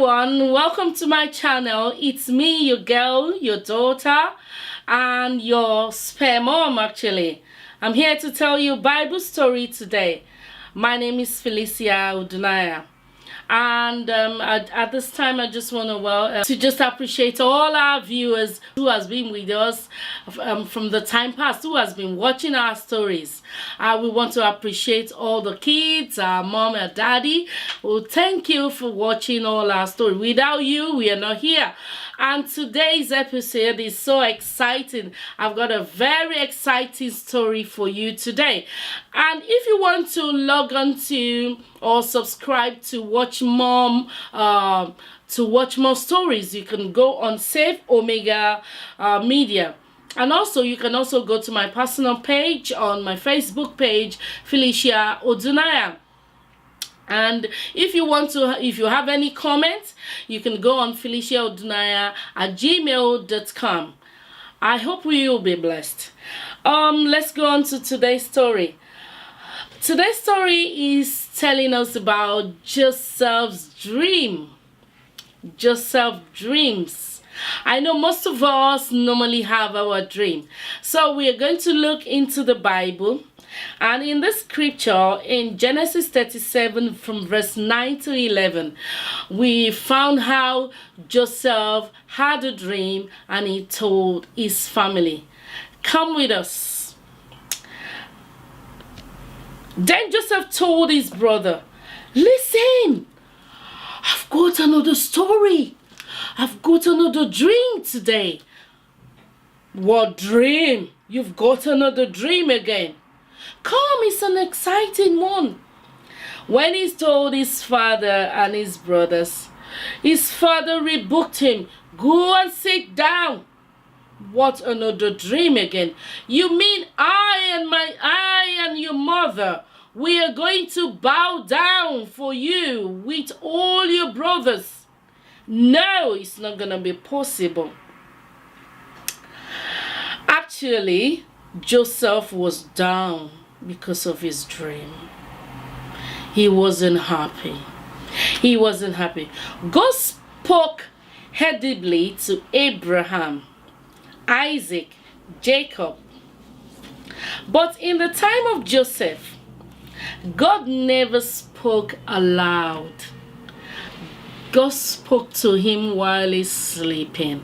everyone, welcome to my channel. It's me, your girl, your daughter, and your spare mom actually. I'm here to tell you a Bible story today. My name is Felicia Odunaiya. And at this time, I just want to just appreciate all our viewers who has been with us from the time past, who has been watching our stories. We want to appreciate all the kids, our mom and daddy. Well, thank you for watching all our stories. Without you, we are not here. And today's episode is so exciting. I've got a very exciting story for you today. And if you want to log on to or subscribe to watch more stories, you can go on Save Omega Media. And also, you can also go to my personal page on my Facebook page, Felicia Odunaiya. And if you have any comments, you can go on feliciaodunaiya@gmail.com. I hope you will be blessed. Let's go on to today's story. Today's story is telling us about Joseph's dream. Joseph's dreams. I know most of us normally have our dream. So we are going to look into the Bible. And in the scripture, in Genesis 37 from verse 9 to 11, we found how Joseph had a dream and he told his family. Come with us. Then Joseph told his brother, listen, I've got another story. I've got another dream today. What dream? You've got another dream again. Come, it's an exciting one. When he told his father and his brothers, his father rebuked him. Go and sit down. What another dream again? You mean I and your mother, we are going to bow down for you with all your brothers? No, it's not going to be possible. Actually, Joseph was down because of his dream. He wasn't happy. He wasn't happy. God spoke audibly to Abraham, Isaac, Jacob. But in the time of Joseph, God never spoke aloud. God spoke to him while he's sleeping.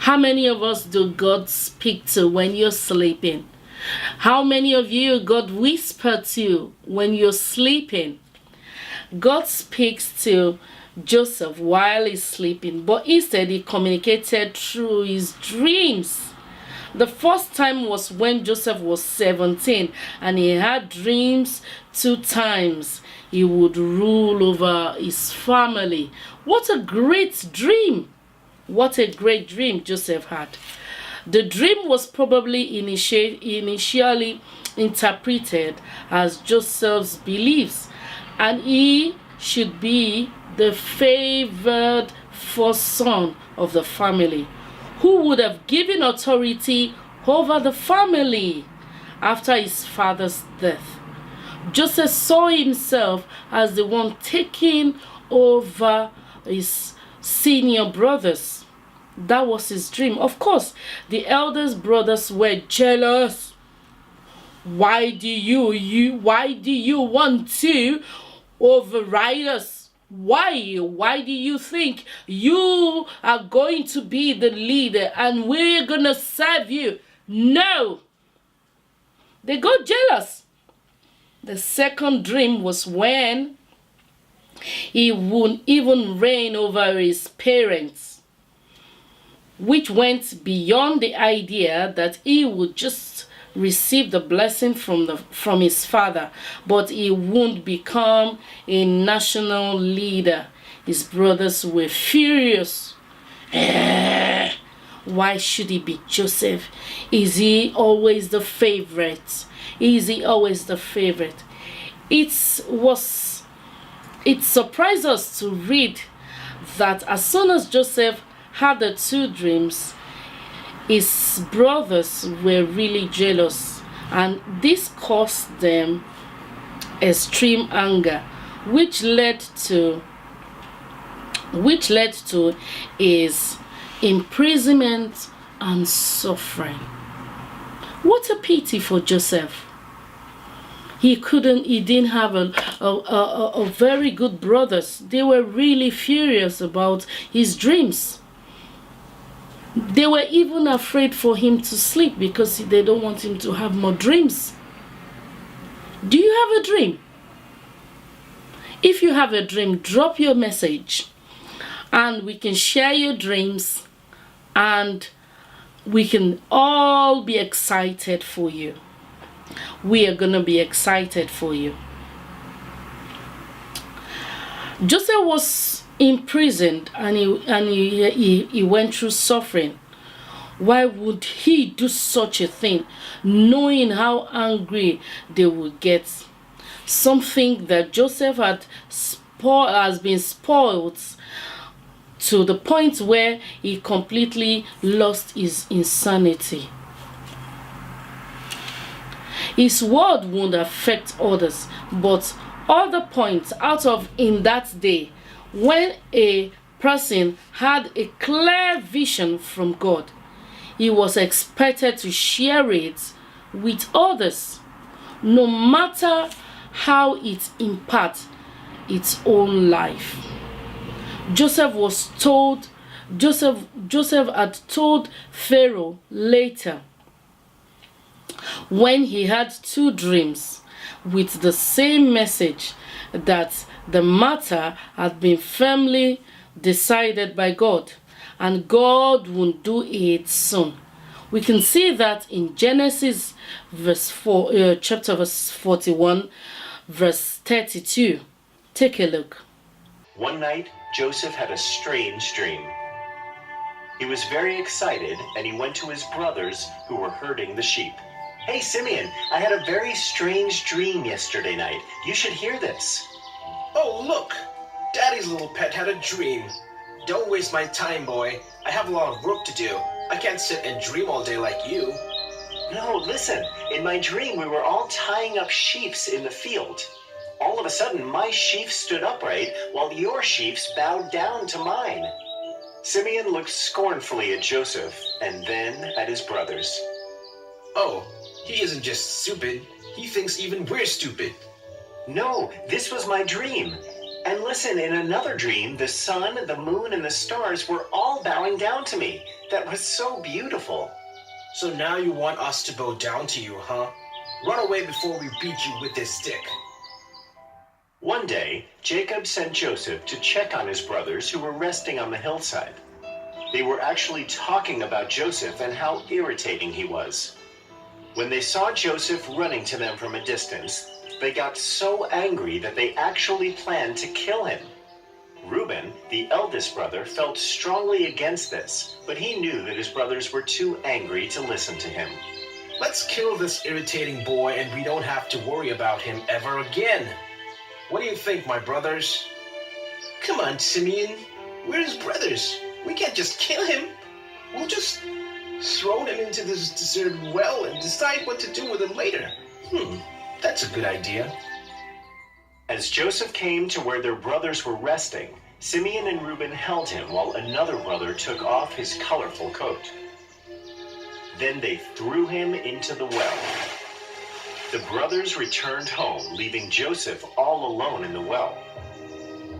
How many of us do God speak to when you're sleeping? How many of you God whispered to when you're sleeping? God speaks to Joseph while he's sleeping, but instead he communicated through his dreams. The first time was when Joseph was 17 and he had dreams 2 times. He would rule over his family. What a great dream! What a great dream Joseph had. The dream was probably initially interpreted as Joseph's beliefs, and he should be the favored first son of the family, who would have given authority over the family after his father's death. Joseph saw himself as the one taking over his senior brothers. That was his dream. Of course, the eldest brothers were jealous. Why do you want to override us? Why do you think you are going to be the leader and we're gonna serve you? No. They got jealous. The second dream was when he would even reign over his parents, which went beyond the idea that he would just receive the blessing from his father, but he won't become a national leader. His brothers were furious. Why should he be Joseph? Is he always the favorite? Is he always the favorite? It surprised us to read that as soon as Joseph had the 2 dreams, his brothers were really jealous, and this caused them extreme anger, which led to which led to his imprisonment and suffering. What a pity for Joseph. He didn't have a very good brothers. They were really furious about his dreams. They were even afraid for him to sleep because they don't want him to have more dreams. Do you have a dream? If you have a dream, drop your message and we can share your dreams and we can all be excited for you. We are going to be excited for you. Joseph was imprisoned and he went through suffering. Why would he do such a thing, knowing how angry they would get? Something that Joseph has been spoiled to the point where he completely lost his insanity. His word won't affect others, but other points out of in that day, when a person had a clear vision from God, he was expected to share it with others, no matter how it impacts its own life. Joseph had told Pharaoh later, when he had 2 dreams with the same message, that the matter had been firmly decided by God and God would do it soon. We can see that in Genesis chapter verse 41, verse 32. Take a look. One night, Joseph had a strange dream. He was very excited and he went to his brothers who were herding the sheep. Hey, Simeon, I had a very strange dream yesterday night. You should hear this. Oh, look! Daddy's little pet had a dream. Don't waste my time, boy. I have a lot of work to do. I can't sit and dream all day like you. No, listen. In my dream, we were all tying up sheaves in the field. All of a sudden, my sheaf stood upright while your sheaves bowed down to mine. Simeon looked scornfully at Joseph and then at his brothers. Oh, he isn't just stupid. He thinks even we're stupid. No, this was my dream. And listen, in another dream, the sun, the moon, and the stars were all bowing down to me. That was so beautiful. So now you want us to bow down to you, huh? Run away before we beat you with this stick. One day, Jacob sent Joseph to check on his brothers who were resting on the hillside. They were actually talking about Joseph and how irritating he was. When they saw Joseph running to them from a distance, they got so angry that they actually planned to kill him. Reuben, the eldest brother, felt strongly against this, but he knew that his brothers were too angry to listen to him. Let's kill this irritating boy and we don't have to worry about him ever again. What do you think, my brothers? Come on, Simeon. We're his brothers. We can't just kill him. We'll just throw him into this deserted well and decide what to do with him later. That's a good idea. As Joseph came to where their brothers were resting, Simeon and Reuben held him while another brother took off his colorful coat. Then they threw him into the well. The brothers returned home, leaving Joseph all alone in the well.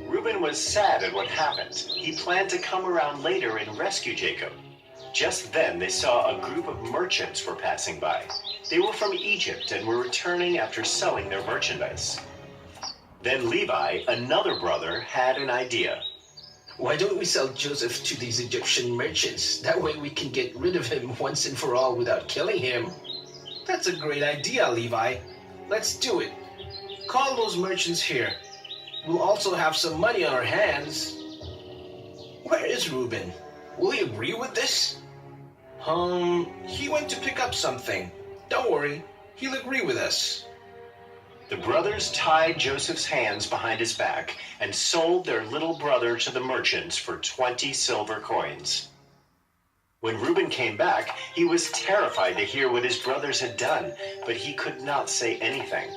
Reuben was sad at what happened. He planned to come around later and rescue Jacob. Just then they saw a group of merchants were passing by. They were from Egypt and were returning after selling their merchandise. Then Levi, another brother, had an idea. Why don't we sell Joseph to these Egyptian merchants? That way we can get rid of him once and for all without killing him. That's a great idea, Levi. Let's do it. Call those merchants here. We'll also have some money on our hands. Where is Reuben? Will he agree with this? He went to pick up something. Don't worry, he'll agree with us. The brothers tied Joseph's hands behind his back and sold their little brother to the merchants for 20 silver coins. When Reuben came back, he was terrified to hear what his brothers had done, but he could not say anything.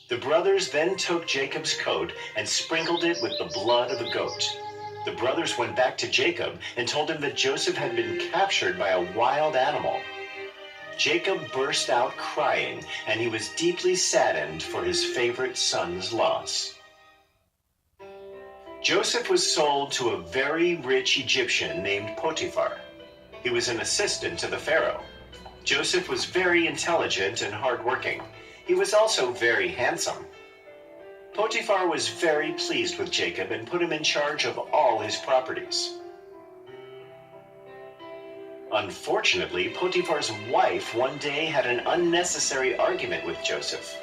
The brothers then took Jacob's coat and sprinkled it with the blood of a goat. The brothers went back to Jacob and told him that Joseph had been captured by a wild animal. Jacob burst out crying, and he was deeply saddened for his favorite son's loss. Joseph was sold to a very rich Egyptian named Potiphar. He was an assistant to the Pharaoh. Joseph was very intelligent and hardworking. He was also very handsome. Potiphar was very pleased with Jacob and put him in charge of all his properties. Unfortunately, Potiphar's wife one day had an unnecessary argument with Joseph.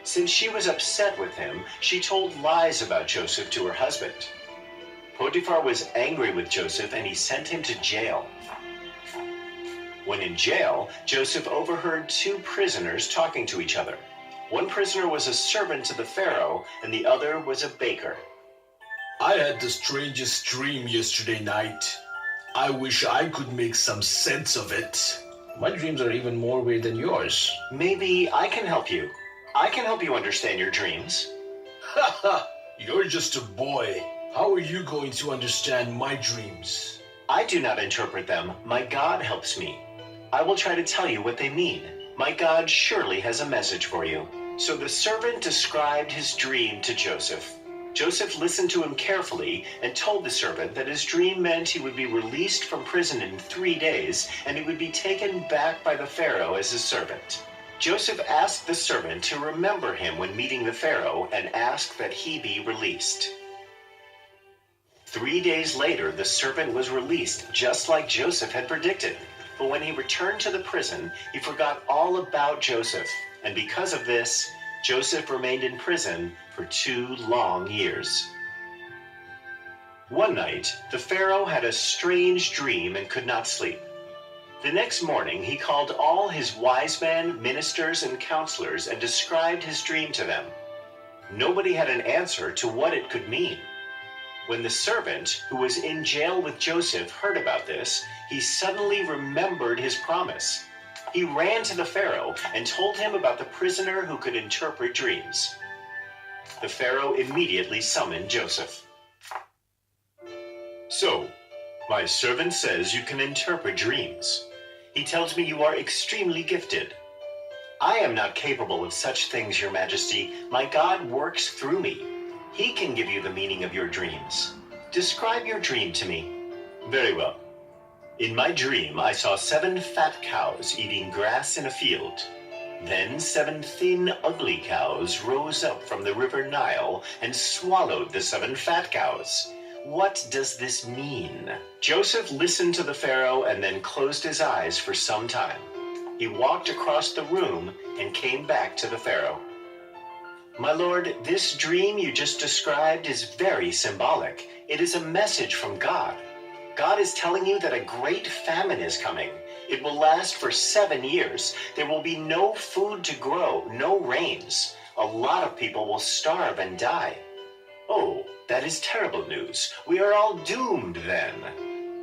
Since she was upset with him, she told lies about Joseph to her husband. Potiphar was angry with Joseph and he sent him to jail. When in jail, Joseph overheard two prisoners talking to each other. One prisoner was a servant to the Pharaoh, and the other was a baker. I had the strangest dream yesterday night. I wish I could make some sense of it. My dreams are even more weird than yours. Maybe I can help you. I can help you understand your dreams. Haha, you're just a boy. How are you going to understand my dreams? I do not interpret them. My God helps me. I will try to tell you what they mean. My God surely has a message for you. So the servant described his dream to Joseph. Joseph listened to him carefully and told the servant that his dream meant he would be released from prison in 3 days and he would be taken back by the Pharaoh as his servant. Joseph asked the servant to remember him when meeting the Pharaoh and asked that he be released. 3 days later, the servant was released just like Joseph had predicted. But when he returned to the prison, he forgot all about Joseph. And because of this, Joseph remained in prison for 2 long years. One night, the Pharaoh had a strange dream and could not sleep. The next morning, he called all his wise men, ministers, and counselors and described his dream to them. Nobody had an answer to what it could mean. When the servant, who was in jail with Joseph, heard about this, he suddenly remembered his promise. He ran to the Pharaoh and told him about the prisoner who could interpret dreams. The Pharaoh immediately summoned Joseph. So, my servant says you can interpret dreams. He tells me you are extremely gifted. I am not capable of such things, Your Majesty. My God works through me. He can give you the meaning of your dreams. Describe your dream to me. Very well. In my dream, I saw 7 fat cows eating grass in a field. Then 7 thin, ugly cows rose up from the river Nile and swallowed the 7 fat cows. What does this mean? Joseph listened to the Pharaoh and then closed his eyes for some time. He walked across the room and came back to the Pharaoh. My lord, this dream you just described is very symbolic. It is a message from God. God is telling you that a great famine is coming. It will last for 7 years. There will be no food to grow, no rains. A lot of people will starve and die. Oh, that is terrible news. We are all doomed then.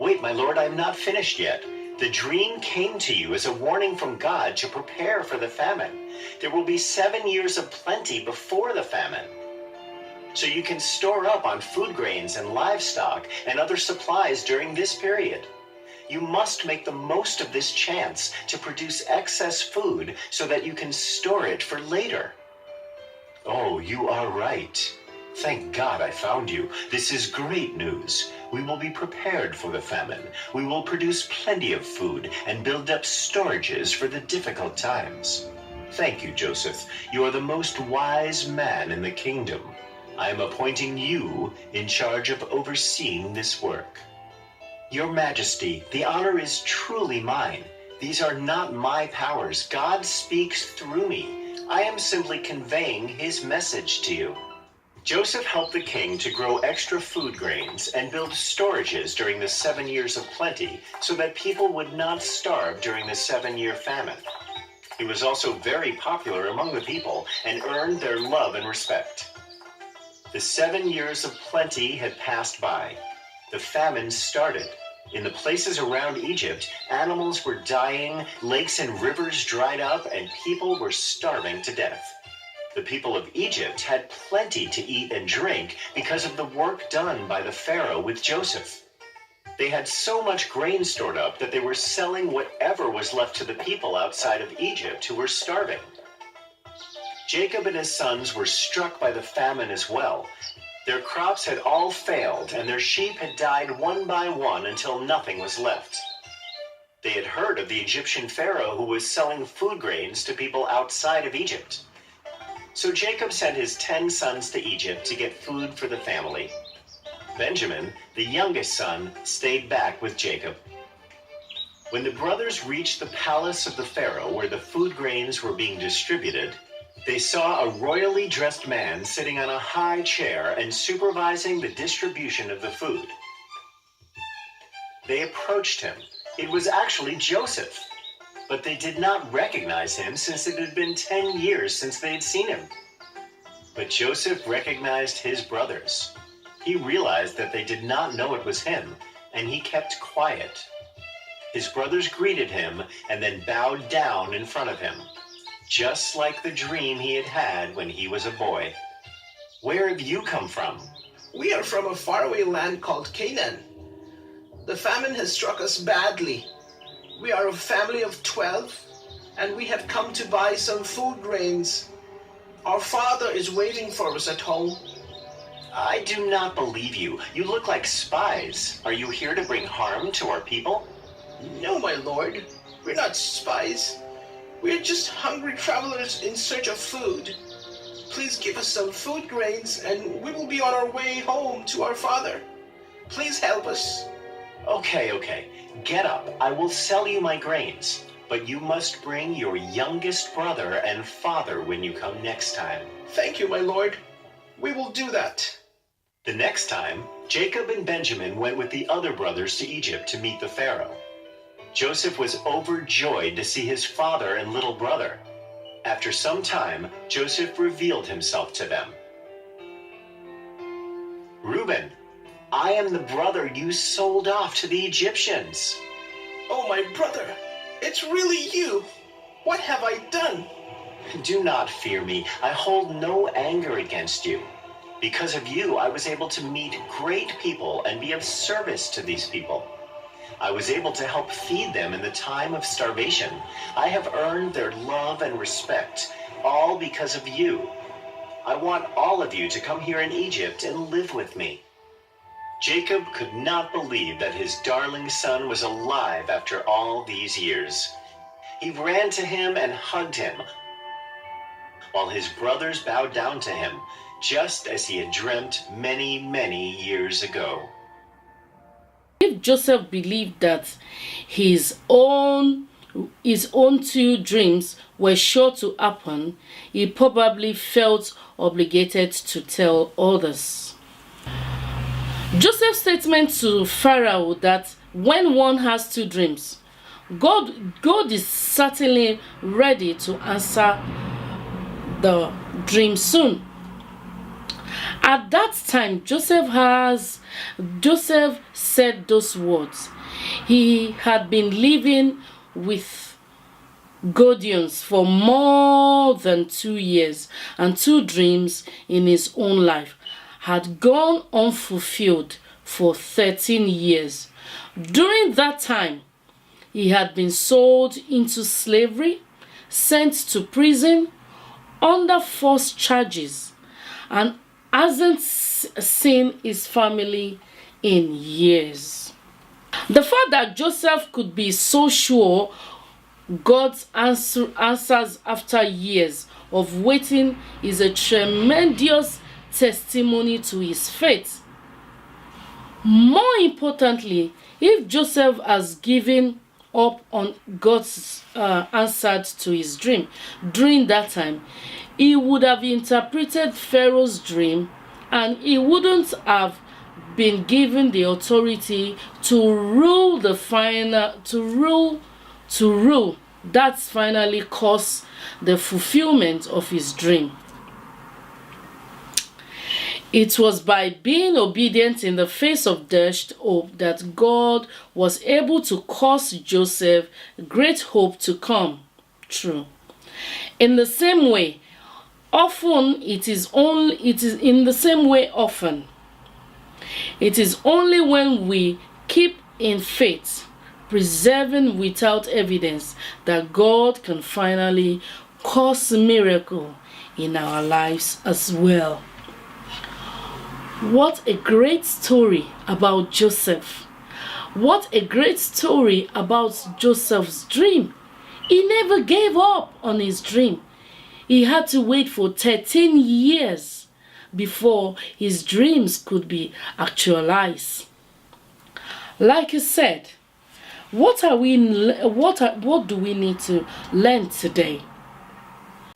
Wait, my lord, I am not finished yet. The dream came to you as a warning from God to prepare for the famine. There will be 7 years of plenty before the famine. So you can store up on food grains and livestock and other supplies during this period. You must make the most of this chance to produce excess food so that you can store it for later. Oh, you are right. Thank God I found you. This is great news. We will be prepared for the famine. We will produce plenty of food and build up storages for the difficult times. Thank you, Joseph. You are the most wise man in the kingdom. I am appointing you in charge of overseeing this work. Your Majesty, the honor is truly mine. These are not my powers. God speaks through me. I am simply conveying his message to you. Joseph helped the king to grow extra food grains and build storages during the 7 years of plenty so that people would not starve during the 7-year famine. He was also very popular among the people and earned their love and respect. The 7 years of plenty had passed by. The famine started. In the places around Egypt, animals were dying, lakes and rivers dried up, and people were starving to death. The people of Egypt had plenty to eat and drink because of the work done by the Pharaoh with Joseph. They had so much grain stored up that they were selling whatever was left to the people outside of Egypt who were starving. Jacob and his sons were struck by the famine as well. Their crops had all failed, and their sheep had died one by one until nothing was left. They had heard of the Egyptian Pharaoh who was selling food grains to people outside of Egypt. So Jacob sent his 10 sons to Egypt to get food for the family. Benjamin, the youngest son, stayed back with Jacob. When the brothers reached the palace of the Pharaoh where the food grains were being distributed, they saw a royally dressed man sitting on a high chair and supervising the distribution of the food. They approached him. It was actually Joseph, but they did not recognize him since it had been 10 years since they had seen him. But Joseph recognized his brothers. He realized that they did not know it was him, and he kept quiet. His brothers greeted him and then bowed down in front of him, just like the dream he had had when he was a boy. Where have you come from? We are from a faraway land called Canaan. The famine has struck us badly. We are a family of 12, and we have come to buy some food grains. Our father is waiting for us at home. I do not believe you. You look like spies. Are you here to bring harm to our people? No, my lord. We're not spies. We're just hungry travelers in search of food. Please give us some food grains, and we will be on our way home to our father. Please help us. Okay. Get up. I will sell you my grains. But you must bring your youngest brother and father when you come next time. Thank you, my lord. We will do that. The next time, Jacob and Benjamin went with the other brothers to Egypt to meet the Pharaoh. Joseph was overjoyed to see his father and little brother. After some time, Joseph revealed himself to them. Reuben, I am the brother you sold off to the Egyptians. Oh, my brother, it's really you. What have I done? Do not fear me. I hold no anger against you. Because of you, I was able to meet great people and be of service to these people. I was able to help feed them in the time of starvation. I have earned their love and respect, all because of you. I want all of you to come here in Egypt and live with me. Jacob could not believe that his darling son was alive after all these years. He ran to him and hugged him, while his brothers bowed down to him, just as he had dreamt many, many years ago. If Joseph believed that his own 2 dreams were sure to happen, he probably felt obligated to tell others. Joseph's statement to Pharaoh that when one has 2 dreams, God is certainly ready to answer the dream soon. At that time, Joseph said those words. He had been living with Godians for more than 2 years, and 2 dreams in his own life had gone unfulfilled for 13 years. During that time, he had been sold into slavery, sent to prison under false charges, and hasn't seen his family in years. The fact that Joseph could be so sure God's answers after years of waiting is a tremendous testimony to his faith. More importantly, if Joseph has given up on God's answer to his dream during that time, he would have interpreted Pharaoh's dream, and he wouldn't have been given the authority to rule that's finally caused the fulfillment of his dream. It was by being obedient in the face of dashed hope that God was able to cause Joseph great hope to come true. In the same way, Often it is in the same way often. It is only when we keep in faith, preserving without evidence, that God can finally cause a miracle in our lives as well. What a great story about Joseph. What a great story about Joseph's dream. He never gave up on his dream. He had to wait for 13 years before his dreams could be actualized. Like I said, what do we need to learn today?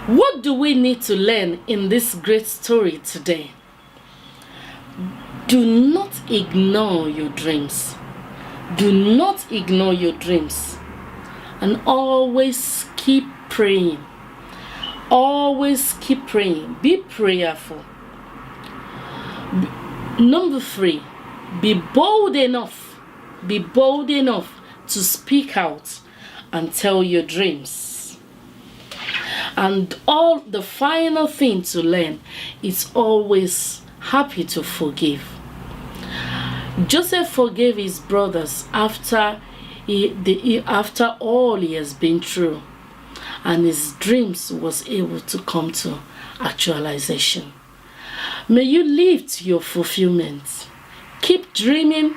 What do we need to learn in this great story today? Do not ignore your dreams. Do not ignore your dreams. And always keep praying. Always keep praying. Be prayerful. Number 3, be bold enough. Be bold enough to speak out and tell your dreams. And all the final thing to learn is always happy to forgive. Joseph forgave his brothers after all he has been through, and his dreams was able to come to actualization. May you live to your fulfillment. Keep dreaming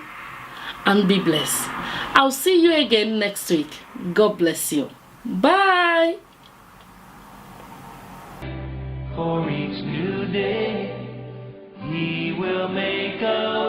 and be blessed. I'll see you again next week. God bless you. Bye. For each new day, He will make a